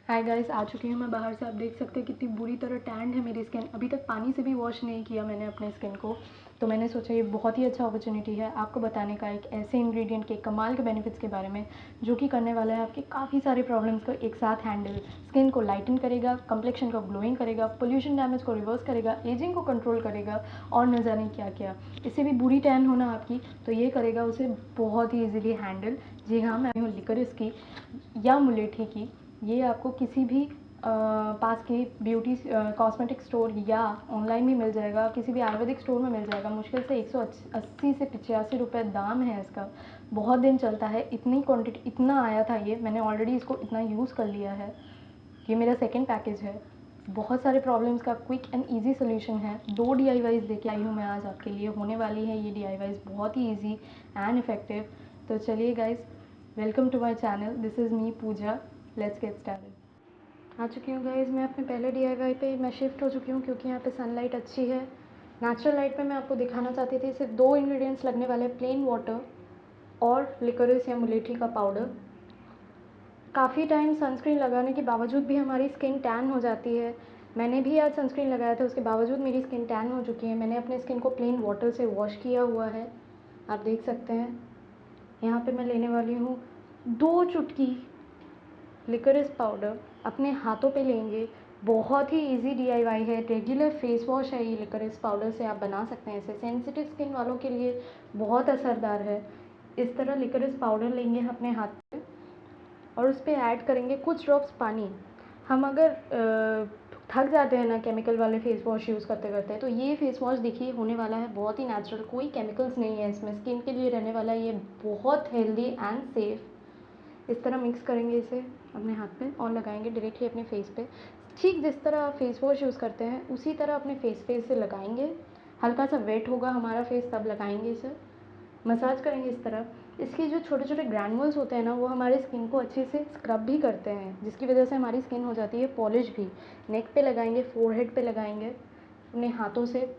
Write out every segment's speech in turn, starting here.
Hi guys, आ चुकी हूँ मैं बाहर से। आप देख सकते हैं कितनी बुरी तरह टैंड है मेरी स्किन। अभी तक पानी से भी वॉश नहीं किया मैंने अपने स्किन को, तो मैंने सोचा ये बहुत ही अच्छा अपॉर्चुनिटी है आपको बताने का एक ऐसे इंग्रेडिएंट के कमाल के बेनिफिट्स के बारे में जो कि करने वाला है आपके काफ़ी सारे प्रॉब्लम्स को एक साथ हैंडल। स्किन को लाइटन करेगा, कंप्लेक्शन को ग्लोइंग करेगा, पोल्यूशन डैमेज को रिवर्स करेगा, एजिंग को कंट्रोल करेगा और न जाने क्या क्या। इससे भी बुरी टैन होना आपकी, तो ये करेगा उसे बहुत ही ईजिली हैंडल। जी हाँ, मैं हूँ लिकरिस की या मुलेठी की। ये आपको किसी भी पास के ब्यूटी कॉस्मेटिक स्टोर या ऑनलाइन भी मिल जाएगा, किसी भी आयुर्वेदिक स्टोर में मिल जाएगा। मुश्किल से 180 से 85 रुपये दाम है इसका। बहुत दिन चलता है, इतनी क्वांटिटी इतना आया था ये, मैंने ऑलरेडी इसको इतना यूज़ कर लिया है। ये मेरा सेकेंड पैकेज है। बहुत सारे प्रॉब्लम्स का क्विक एंड ईजी सोल्यूशन है। 2 DIYs लेके आई हूँ मैं आज आपके लिए। होने वाली है ये DIYs बहुत ही ईजी एंड इफ़ेक्टिव। तो चलिए guys, welcome to my channel. This is me Pooja. Let's get started. आ चुकी हूँ गाइज मैं अपने पहले DIY पे। मैं शिफ्ट हो चुकी हूँ क्योंकि यहाँ पे सनलाइट अच्छी है। नेचुरल लाइट पे मैं आपको दिखाना चाहती थी। सिर्फ 2 इंग्रेडिएंट्स लगने वाले हैं, प्लेन वाटर और लिकोरिस या मुलेठी का पाउडर। काफ़ी टाइम सनस्क्रीन लगाने के बावजूद भी हमारी स्किन टैन हो जाती है। मैंने भी आज सनस्क्रीन लगाया था, उसके बावजूद मेरी स्किन टैन हो चुकी है। मैंने अपने स्किन को प्लेन वाटर से वॉश किया हुआ है, आप देख सकते हैं। यहाँ पे मैं लेने वाली हूँ 2 चुटकी लिकोरिस पाउडर। अपने हाथों पे लेंगे। बहुत ही इजी DIY है, रेगुलर फेस वॉश है ये। लिकोरिस पाउडर से आप बना सकते हैं इसे। सेंसिटिव स्किन वालों के लिए बहुत असरदार है। इस तरह लिकोरिस पाउडर लेंगे अपने हाथ पे और उस पर ऐड करेंगे कुछ ड्रॉप्स पानी। हम अगर थक जाते हैं ना केमिकल वाले फेस वॉश यूज़ करते करते, तो ये फेस वॉश देखिए होने वाला है बहुत ही नेचुरल, कोई केमिकल्स नहीं है इसमें। स्किन के लिए रहने वाला है ये, बहुत हेल्दी एंड सेफ़। इस तरह मिक्स करेंगे इसे अपने हाथ पे और लगाएंगे डायरेक्टली अपने फेस पे। ठीक जिस तरह आप फेस वॉश यूज़ करते हैं उसी तरह अपने फेस पे इसे लगाएंगे। हल्का सा वेट होगा हमारा फेस, तब लगाएंगे इसे। मसाज करेंगे इस तरह। इसके जो छोटे छोटे ग्रैनुअल्स होते हैं ना, वो हमारे स्किन को अच्छे से स्क्रब भी करते हैं, जिसकी वजह से हमारी स्किन हो जाती है पॉलिश भी। नेक पे लगाएंगे, फोरहेड पे लगाएंगे अपने हाथों से।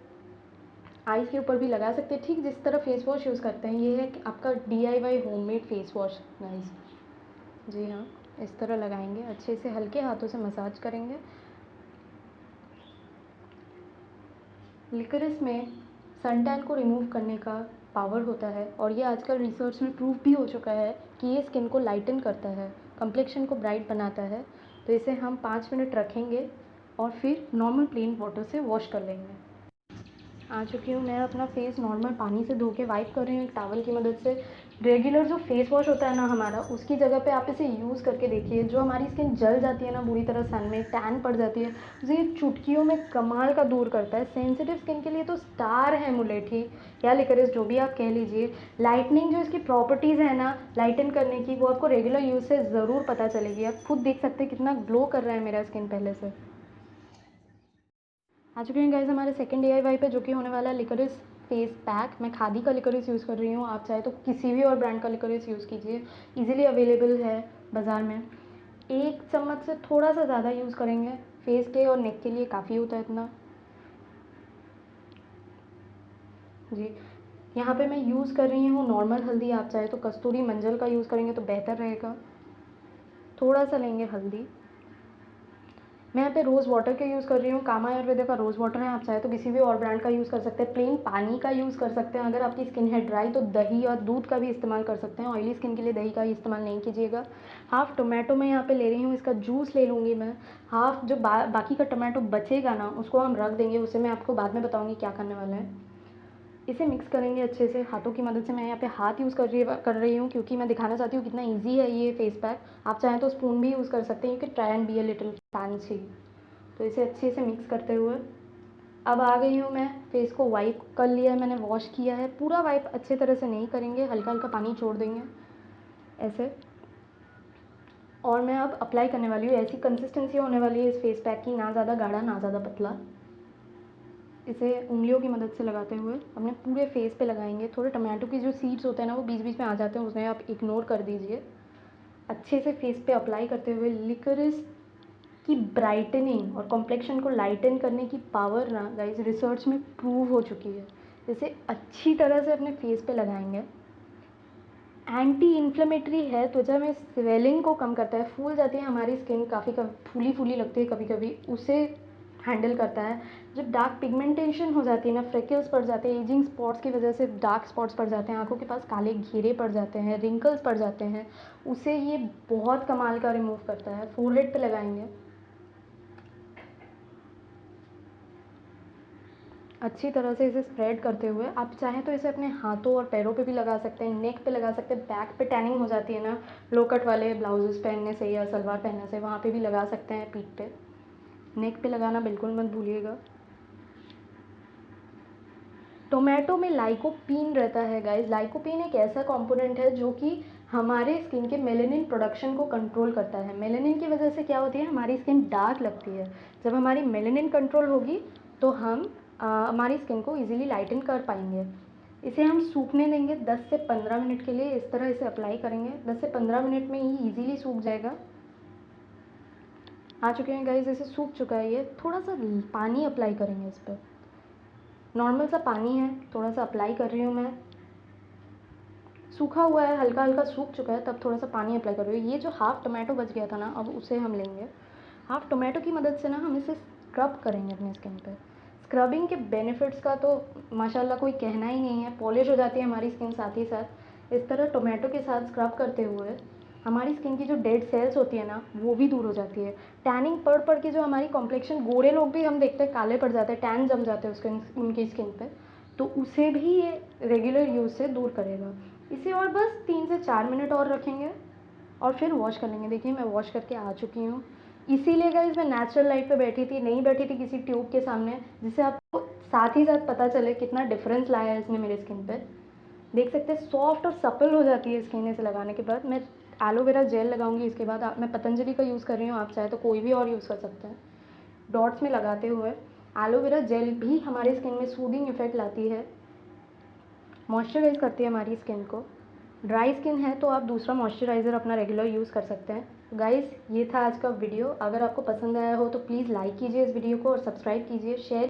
आइज़ के ऊपर भी लगा सकते हैं, ठीक जिस तरह फेस वॉश यूज़ करते हैं। ये है कि आपका DIY homemade face wash guys. जी हाँ, इस तरह लगाएंगे, अच्छे से हल्के हाथों से मसाज करेंगे। लिकोरिस में सन टैन को रिमूव करने का पावर होता है और ये आजकल रिसर्च में प्रूव भी हो चुका है कि ये स्किन को लाइटन करता है, कंप्लेक्शन को ब्राइट बनाता है। तो इसे हम 5 मिनट रखेंगे और फिर नॉर्मल प्लेन वाटर से वॉश कर लेंगे। आ चुकी हूँ मैं, अपना फेस नॉर्मल पानी से धो के वाइप कर रही हूँ एक टॉवल की मदद से। रेगुलर जो फेस वॉश होता है ना हमारा, उसकी जगह पे आप इसे यूज़ करके देखिए। जो हमारी स्किन जल जाती है ना बुरी तरह, सन में टैन पड़ जाती है, उसे ये चुटकियों में कमाल का दूर करता है। सेंसिटिव स्किन के लिए तो स्टार है मुलेठी या लिकोरिस, जो भी आप कह लीजिए। लाइटनिंग जो इसकी प्रॉपर्टीज़ है ना लाइटन करने की, वो आपको रेगुलर यूज़ से ज़रूर पता चलेगी। आप खुद देख सकते हैं कितना ग्लो कर रहा है मेरा स्किन पहले से। आ चुके हैं गाइस हमारे सेकंड DIY पे, जो कि होने वाला है लिकोरिस फेस पैक। मैं खादी का लिकोरिस यूज़ कर रही हूँ, आप चाहे तो किसी भी और ब्रांड का लिकोरिस यूज़ कीजिए, इजीली अवेलेबल है बाज़ार में। 1 चम्मच से थोड़ा सा ज़्यादा यूज़ करेंगे, फेस के और नेक के लिए काफ़ी होता है इतना। जी, यहाँ पे मैं यूज़ कर रही हूँ नॉर्मल हल्दी, आप चाहे तो कस्तूरी मंजल का यूज़ करेंगे तो बेहतर रहेगा। थोड़ा सा लेंगे हल्दी। मैं यहाँ पे रोज़ वाटर का यूज़ कर रही हूँ, कामा आयुर्वेदा का रोज़ वाटर है। आप चाहे तो किसी भी और ब्रांड का यूज़ कर सकते हैं। प्लेन पानी का यूज़ कर सकते हैं। अगर आपकी स्किन है ड्राई तो दही और दूध का भी इस्तेमाल कर सकते हैं। ऑयली स्किन के लिए दही का ही इस्तेमाल नहीं कीजिएगा। हाफ़ टोमेटो मैं यहाँ पे ले रही हूँ, इसका जूस ले लूँगी मैं। हाफ़ जो बाकी का टोमेटो बचेगा ना, उसको हम रख देंगे, उसे मैं आपको बाद में बताऊँगी क्या करने वाला है। इसे मिक्स करेंगे अच्छे से हाथों की मदद से। मैं यहाँ पे हाथ यूज़ कर रही हूँ क्योंकि मैं दिखाना चाहती हूँ कितना इजी है ये फेस पैक। आप चाहें तो स्पून भी यूज़ कर सकते हैं, you can try and be a little fancy. तो इसे अच्छे से मिक्स करते हुए अब आ गई हूँ मैं। फेस को वाइप कर लिया है मैंने, वॉश किया है। पूरा वाइप अच्छे तरह से नहीं करेंगे, हल्का हल्का पानी छोड़ देंगे ऐसे। और मैं अब अप्लाई करने वाली हूँ। ऐसी कंसिस्टेंसी होने वाली है इस फेस पैक की, ना ज़्यादा गाढ़ा ना ज़्यादा पतला। इसे उंगलियों की मदद से लगाते हुए अपने पूरे फेस पे लगाएंगे। थोड़े टमाटो की जो सीड्स होते हैं ना, वो बीच बीच में आ जाते हैं, उन्हें आप इग्नोर कर दीजिए। अच्छे से फेस पे अप्लाई करते हुए लिकोरिस की ब्राइटनिंग और कॉम्प्लेक्शन को लाइटन करने की पावर ना गाइस रिसर्च में प्रूव हो चुकी है। इसे अच्छी तरह से अपने फेस पे लगाएंगे। एंटी इन्फ्लेमेटरी है, त्वचा में स्वेलिंग को कम करता है, फूल जाती है हमारी स्किन, काफ़ी फूली फूली लगती है कभी कभी, उसे हैंडल करता है। जब डार्क पिगमेंटेशन हो जाती है ना, फ्रेकल्स पड़ जाते हैं, एजिंग स्पॉट्स की वजह से डार्क स्पॉट्स पड़ जाते हैं, आंखों के पास काले घेरे पड़ जाते हैं, रिंकल्स पड़ जाते हैं, उसे ये बहुत कमाल का रिमूव करता है। फोरहेड पे लगाएंगे अच्छी तरह से इसे स्प्रेड करते हुए। आप चाहें तो इसे अपने हाथों और पैरों पे भी लगा सकते हैं, नेक पे लगा सकते हैं, बैक पे टैनिंग हो जाती है ना लो कट वाले ब्लाउजेस पहनने से या सलवार पहनने से, वहाँ पे भी लगा सकते हैं, पीठ पे, नेक पे लगाना बिल्कुल मत भूलिएगा। टोमेटो में लाइकोपीन रहता है गाइस। लाइकोपीन एक ऐसा कंपोनेंट है जो कि हमारे स्किन के मेलेनिन प्रोडक्शन को कंट्रोल करता है। मेलेनिन की वजह से क्या होती है, हमारी स्किन डार्क लगती है। जब हमारी मेलेनिन कंट्रोल होगी तो हम हमारी स्किन को इजीली लाइटन कर पाएंगे। इसे हम सूखने देंगे 10 से 15 मिनट के लिए, इस तरह इसे अप्लाई करेंगे। 10 से 15 मिनट में ही इजीली सूख जाएगा। आ चुके हैं गाइस, इसे सूख चुका है ये। थोड़ा सा पानी अप्लाई करेंगे इस पर, नॉर्मल सा पानी है, थोड़ा सा अप्लाई कर रही हूँ मैं। सूखा हुआ है, हल्का हल्का सूख चुका है, तब थोड़ा सा पानी अप्लाई कर रही हूँ। ये जो हाफ़ टोमेटो बच गया था ना, अब उसे हम लेंगे। हाफ़ टोमेटो की मदद से ना हम इसे स्क्रब करेंगे अपने स्किन पे। स्क्रबिंग के बेनिफिट्स का तो माशाल्लाह कोई कहना ही नहीं है, पॉलिश हो जाती है हमारी स्किन साथ ही साथ। इस तरह टोमेटो के साथ स्क्रब करते हुए हमारी स्किन की जो डेड सेल्स होती है ना, वो भी दूर हो जाती है। टैनिंग पड़ पड़ के जो हमारी कॉम्प्लेक्शन, गोरे लोग भी हम देखते हैं काले पड़ जाते हैं, टैन जम जाते हैं उसके उनकी स्किन पे, तो उसे भी ये रेगुलर यूज़ से दूर करेगा। इसे और बस 3 से 4 मिनट और रखेंगे और फिर वॉश कर लेंगे। देखिए मैं वॉश करके आ चुकी हूँ। इसीलिए गाइस मैं नेचुरल लाइट पे बैठी थी, नहीं बैठी थी किसी ट्यूब के सामने, जिससे आपको साथ ही साथ पता चले कितना डिफरेंस लाया है इसने मेरे स्किन पे। देख सकते हैं सॉफ्ट और सपल हो जाती है स्किन इसे लगाने के बाद। मैं एलोवेरा जेल लगाऊंगी इसके बाद। मैं पतंजलि का यूज़ कर रही हूँ, आप चाहे तो कोई भी और यूज़ कर सकते हैं। डॉट्स में लगाते हुए एलोवेरा जेल भी हमारे स्किन में सूदिंग इफेक्ट लाती है, मॉइस्चराइज करती है हमारी स्किन को। ड्राई स्किन है तो आप दूसरा मॉइस्चराइज़र अपना रेगुलर यूज़ कर सकते हैं। गाइस ये था आज का वीडियो। अगर आपको पसंद आया हो तो प्लीज़ लाइक कीजिए इस वीडियो को और सब्सक्राइब कीजिए, शेयर